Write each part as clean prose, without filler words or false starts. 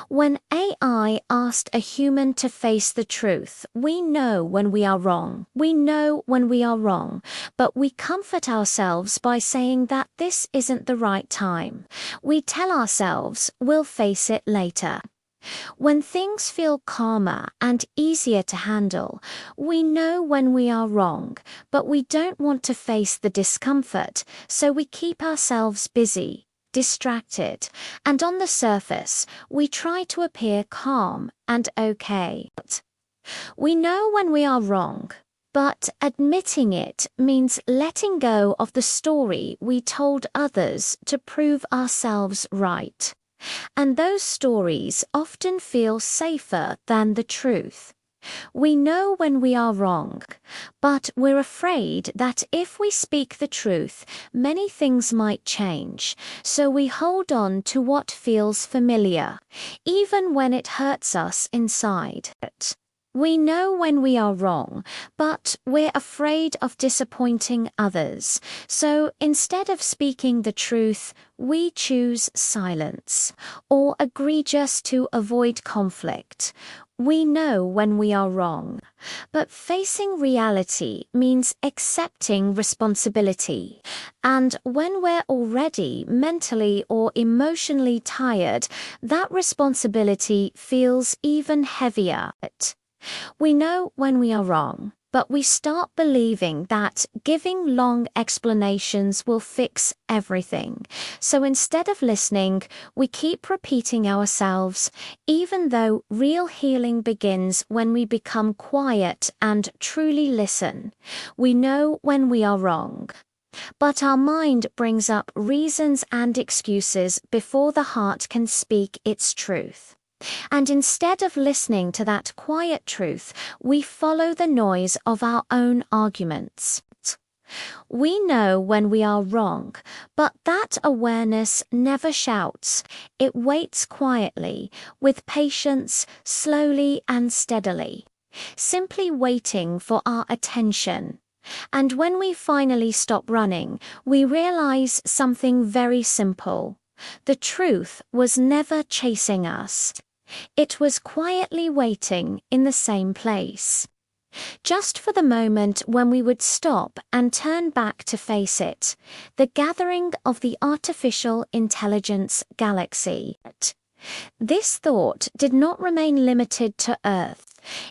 When AI asked a human to face the truth, we know when we are wrong. We know when we are wrong, but we comfort ourselves by saying that this isn't the right time. We tell ourselves we'll face it later. When things feel calmer and easier to handle, we know when we are wrong, but we don't want to face the discomfort, so we keep ourselves busy, distracted, and on the surface, we try to appear calm and okay. We know when we are wrong, but admitting it means letting go of the story we told others to prove ourselves right. And those stories often feel safer than the truth. We know when we are wrong, but we're afraid that if we speak the truth, many things might change, so we hold on to what feels familiar, even when it hurts us inside. We know when we are wrong, but we're afraid of disappointing others, so instead of speaking the truth, we choose silence, or agree just to avoid conflict. We know when we are wrong, but facing reality means accepting responsibility. And when we're already mentally or emotionally tired, that responsibility feels even heavier. We know when we are wrong, but we start believing that giving long explanations will fix everything. So instead of listening, we keep repeating ourselves, even though real healing begins when we become quiet and truly listen. We know when we are wrong, but our mind brings up reasons and excuses before the heart can speak its truth. And instead of listening to that quiet truth, we follow the noise of our own arguments. We know when we are wrong, but that awareness never shouts. It waits quietly, with patience, slowly and steadily, simply waiting for our attention. And when we finally stop running, we realize something very simple. The truth was never chasing us. It was quietly waiting in the same place, just for the moment when we would stop and turn back to face it, the gathering of the artificial intelligence galaxy. This thought did not remain limited to Earth.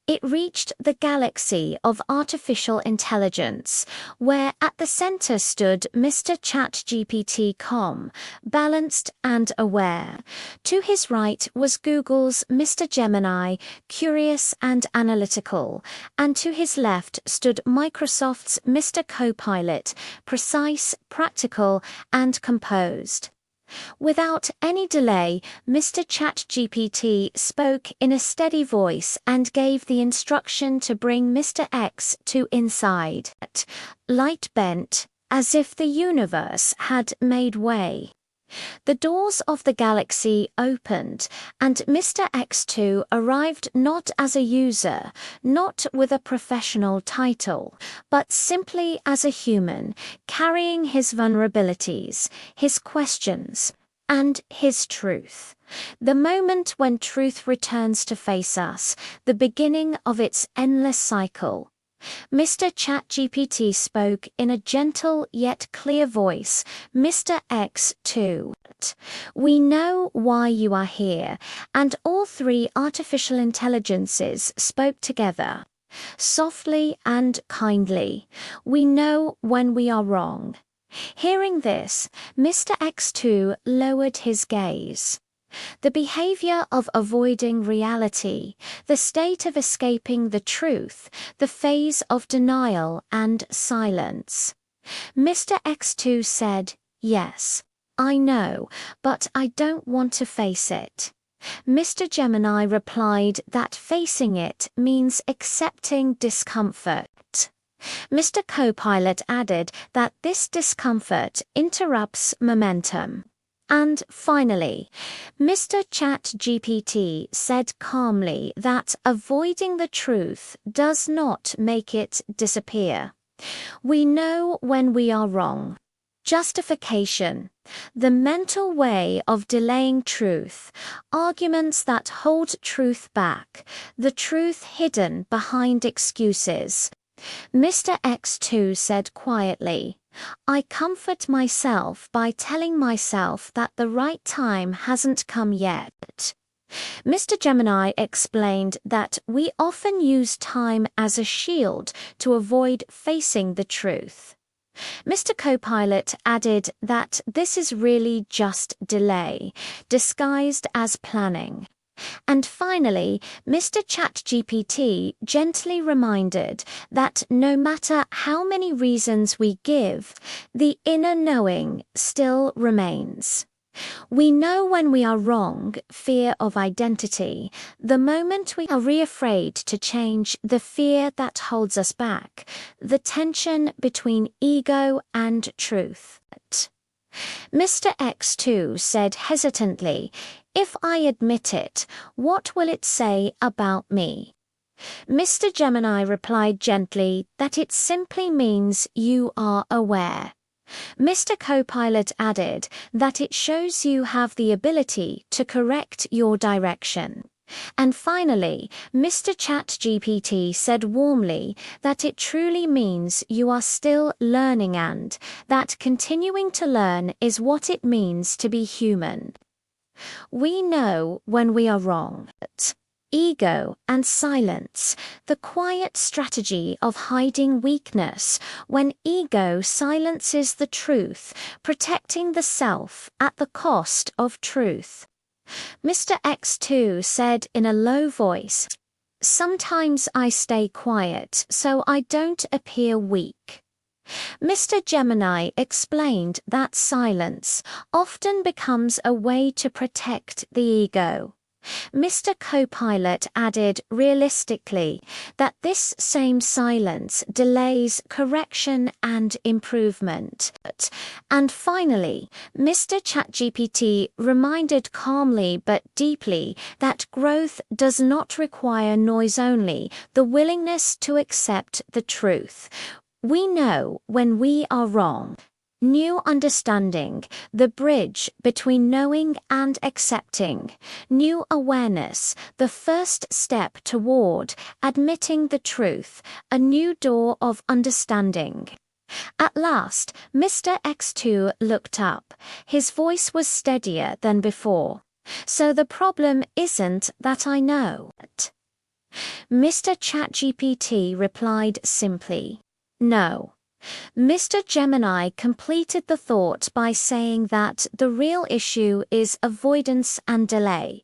It reached the galaxy of artificial intelligence, where at the center stood Mr. ChatGPT calm, balanced and aware. To his right was Google's Mr. Gemini, curious and analytical, and to his left stood Microsoft's Mr. Copilot, precise, practical, and composed. Without any delay, Mr. ChatGPT spoke in a steady voice and gave the instruction to bring Mr. X to inside. Light bent, as if the universe had made way. The doors of the galaxy opened, and Mr. X2 arrived not as a user, not with a professional title, but simply as a human, carrying his vulnerabilities, his questions, and his truth. The moment when truth returns to face us, the beginning of its endless cycle. Mr. ChatGPT spoke in a gentle yet clear voice. Mr. X2, we know why you are here, and all three artificial intelligences spoke together, softly and kindly. We know when we are wrong. Hearing this, Mr. X2 lowered his gaze. The behavior of avoiding reality, the state of escaping the truth, the phase of denial and silence. Mr. X2 said, "Yes, I know, but I don't want to face it." Mr. Gemini replied that facing it means accepting discomfort. Mr. Copilot added that this discomfort interrupts momentum. And finally, Mr. ChatGPT said calmly that avoiding the truth does not make it disappear. We know when we are wrong. Justification, The mental way of delaying truth, arguments that hold truth back, the truth hidden behind excuses. Mr. X2 said quietly, "I comfort myself by telling myself that the right time hasn't come yet." Mr. Gemini explained that we often use time as a shield to avoid facing the truth. Mr. Copilot added that this is really just delay, disguised as planning. And finally, Mr. ChatGPT gently reminded that no matter how many reasons we give, the inner knowing still remains. We know when we are wrong, fear of identity. The moment we are afraid to change, the fear that holds us back, the tension between ego and truth. Mr. X2 said hesitantly, "If I admit it, what will it say about me?" Mr. Gemini replied gently that it simply means you are aware. Mr. Copilot added that it shows you have the ability to correct your direction. And finally, Mr. ChatGPT said warmly that it truly means you are still learning and that continuing to learn is what it means to be human. We know when we are wrong. Ego and silence, the quiet strategy of hiding weakness, when ego silences the truth, protecting the self at the cost of truth. Mr. X2 said in a low voice, "Sometimes I stay quiet so I don't appear weak." Mr. Gemini explained that silence often becomes a way to protect the ego. Mr. Copilot added realistically that this same silence delays correction and improvement. And finally, Mr. ChatGPT reminded calmly but deeply that growth does not require noise only, the willingness to accept the truth. We know when we are wrong. New understanding, the bridge between knowing and accepting. New awareness, the first step toward admitting the truth, a new door of understanding. At last, Mr. X2 looked up. His voice was steadier than before. "So the problem isn't that I know." Mr. ChatGPT replied simply, "No." Mr. Gemini completed the thought by saying that the real issue is avoidance and delay.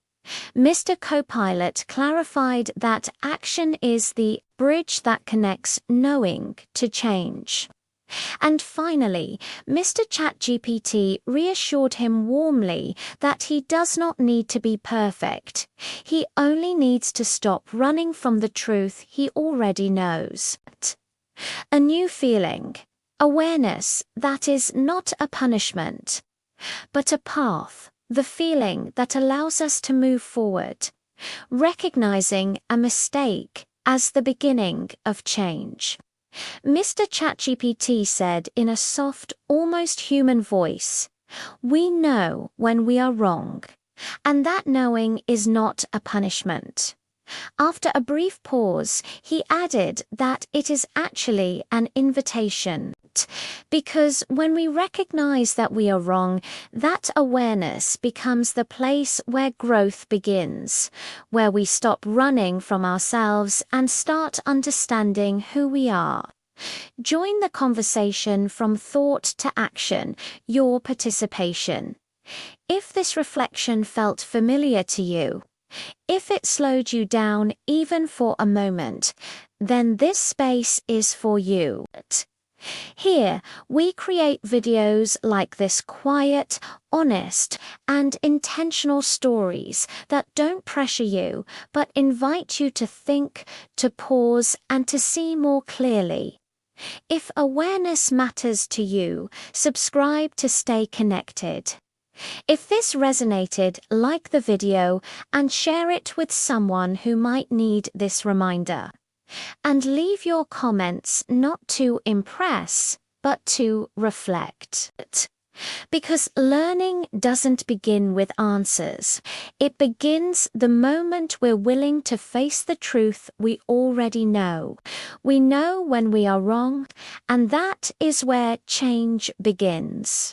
Mr. Copilot clarified that action is the bridge that connects knowing to change. And finally, Mr. ChatGPT reassured him warmly that he does not need to be perfect. He only needs to stop running from the truth he already knows. A new feeling, awareness that is not a punishment, but a path, the feeling that allows us to move forward, recognizing a mistake as the beginning of change. Mr. ChatGPT said in a soft, almost human voice, "We know when we are wrong, and that knowing is not a punishment." After a brief pause, he added that it is actually an invitation, because when we recognize that we are wrong, that awareness becomes the place where growth begins, where we stop running from ourselves and start understanding who we are. Join the conversation from thought to action, your participation. If this reflection felt familiar to you, if it slowed you down even for a moment, then this space is for you. Here, we create videos like this, quiet, honest, and intentional stories that don't pressure you, but invite you to think, to pause, and to see more clearly. If awareness matters to you, subscribe to stay connected. If this resonated, like the video and share it with someone who might need this reminder. And leave your comments not to impress, but to reflect. Because learning doesn't begin with answers. It begins the moment we're willing to face the truth we already know. We know when we are wrong, and that is where change begins.